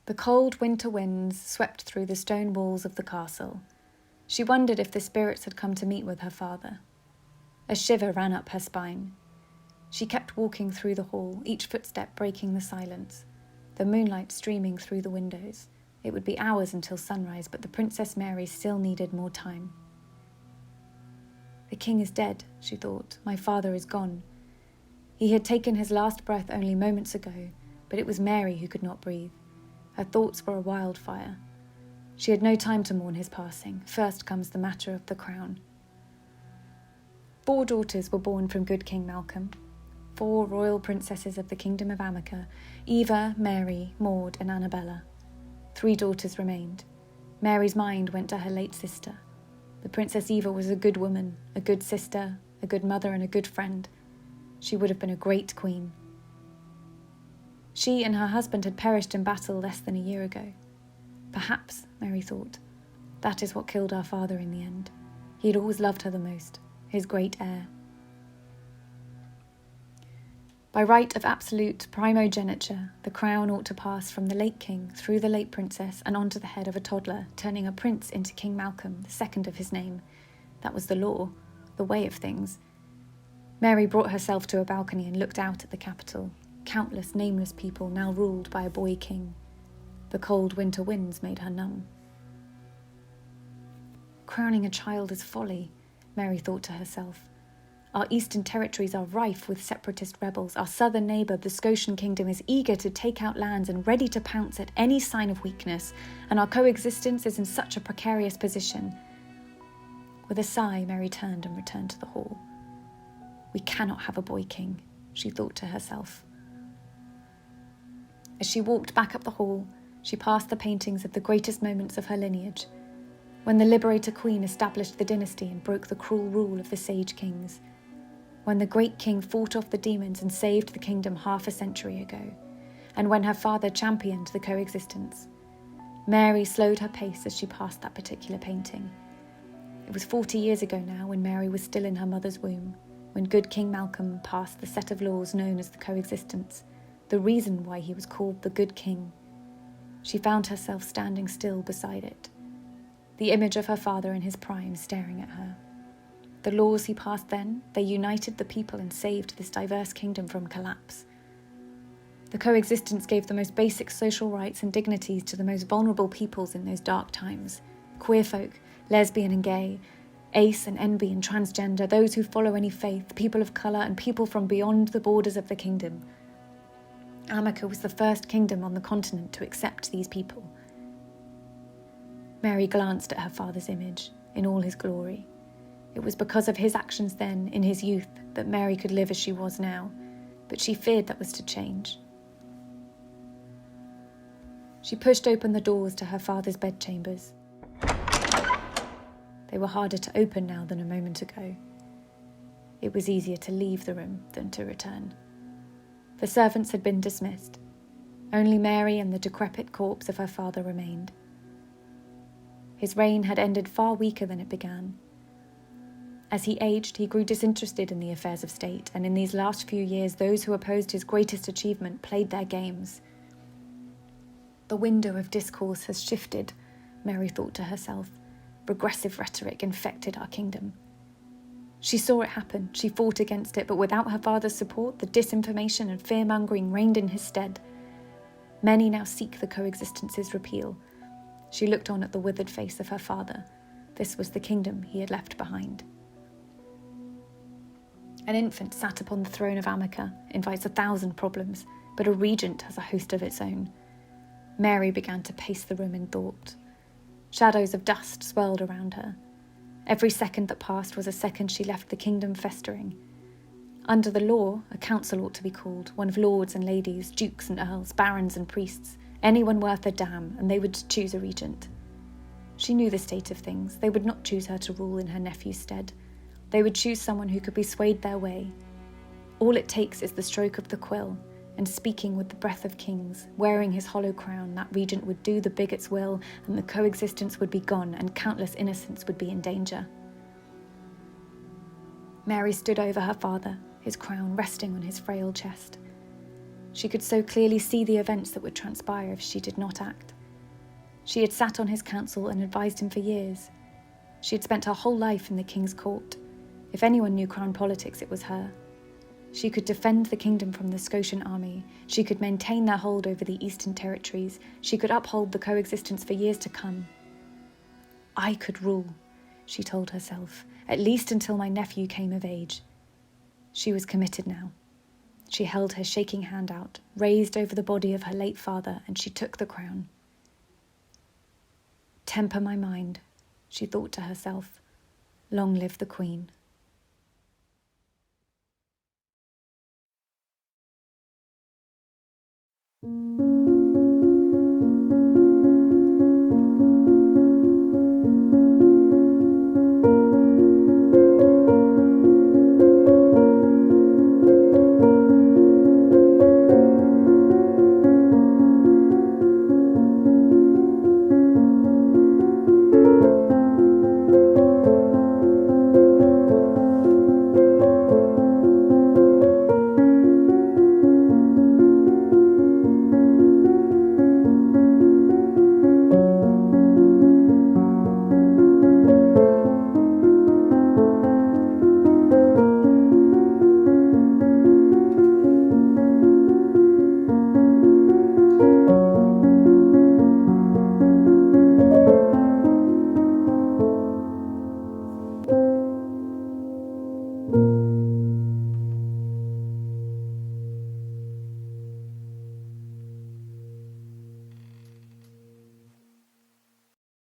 The cold winter winds swept through the stone walls of the castle. She wondered if the spirits had come to meet with her father. A shiver ran up her spine. She kept walking through the hall, each footstep breaking the silence, the moonlight streaming through the windows. It would be hours until sunrise, but the Princess Mary still needed more time. The king is dead, she thought. My father is gone. He had taken his last breath only moments ago, but it was Mary who could not breathe. Her thoughts were a wildfire. She had no time to mourn his passing. First comes the matter of the crown. 4 daughters were born from Good King Malcom. 4 royal princesses of the Kingdom of Amica, Eva, Mary, Maud, and Anabella. 3 daughters remained. Mary's mind went to her late sister. The Princess Eva was a good woman, a good sister, a good mother, and a good friend. She would have been a great queen. She and her husband had perished in battle less than a year ago. Perhaps, Mary thought, that is what killed our father in the end. He had always loved her the most, his great heir. By right of absolute primogeniture, the crown ought to pass from the late king through the late princess and onto the head of a toddler, turning a prince into King Malcom, the second of his name. That was the law, the way of things. Mary brought herself to a balcony and looked out at the capital. Countless nameless people now ruled by a boy king. The cold winter winds made her numb. Crowning a child is folly, Mary thought to herself. Our eastern territories are rife with separatist rebels. Our southern neighbour, the Scotian kingdom, is eager to take out lands and ready to pounce at any sign of weakness, and our coexistence is in such a precarious position. With a sigh, Mary turned and returned to the hall. We cannot have a boy king, she thought to herself. As she walked back up the hall, she passed the paintings of the greatest moments of her lineage, when the Liberator Queen established the dynasty and broke the cruel rule of the Sage Kings, when the great king fought off the demons and saved the kingdom half a century ago, and when her father championed the coexistence. Mary slowed her pace as she passed that particular painting. It was 40 years ago now, when Mary was still in her mother's womb, when Good King Malcom passed the set of laws known as the Coexistence, the reason why he was called the Good King. She found herself standing still beside it, the image of her father in his prime staring at her. The laws he passed then, they united the people and saved this diverse kingdom from collapse. The coexistence gave the most basic social rights and dignities to the most vulnerable peoples in those dark times. Queer folk, lesbian and gay, ace and NB and transgender, those who follow any faith, people of colour and people from beyond the borders of the kingdom. Amica was the first kingdom on the continent to accept these people. Mary glanced at her father's image, in all his glory. It was because of his actions then, in his youth, that Mary could live as she was now, but she feared that was to change. She pushed open the doors to her father's bedchambers. They were harder to open now than a moment ago. It was easier to leave the room than to return. The servants had been dismissed. Only Mary and the decrepit corpse of her father remained. His reign had ended far weaker than it began. As he aged, he grew disinterested in the affairs of state, and in these last few years, those who opposed his greatest achievement played their games. The window of discourse has shifted, Mary thought to herself. Regressive rhetoric infected our kingdom. She saw it happen, she fought against it, but without her father's support, the disinformation and fear-mongering reigned in his stead. Many now seek the coexistence's repeal. She looked on at the withered face of her father. This was the kingdom he had left behind. An infant sat upon the throne of Amica invites 1,000 problems, but a regent has a host of its own. Mary began to pace the room in thought. Shadows of dust swirled around her. Every second that passed was a second she left the kingdom festering. Under the law, a council ought to be called, one of lords and ladies, dukes and earls, barons and priests, anyone worth a damn, and they would choose a regent. She knew the state of things. They would not choose her to rule in her nephew's stead. They would choose someone who could be swayed their way. All it takes is the stroke of the quill, and speaking with the breath of kings, wearing his hollow crown, that regent would do the bigot's will, and the coexistence would be gone, and countless innocents would be in danger. Mary stood over her father, his crown resting on his frail chest. She could so clearly see the events that would transpire if she did not act. She had sat on his council and advised him for years. She had spent her whole life in the king's court. If anyone knew crown politics, it was her. She could defend the kingdom from the Scotian army. She could maintain their hold over the eastern territories. She could uphold the coexistence for years to come. I could rule, she told herself, at least until my nephew came of age. She was committed now. She held her shaking hand out, raised over the body of her late father, and she took the crown. Temper my mind, she thought to herself. Long live the Queen.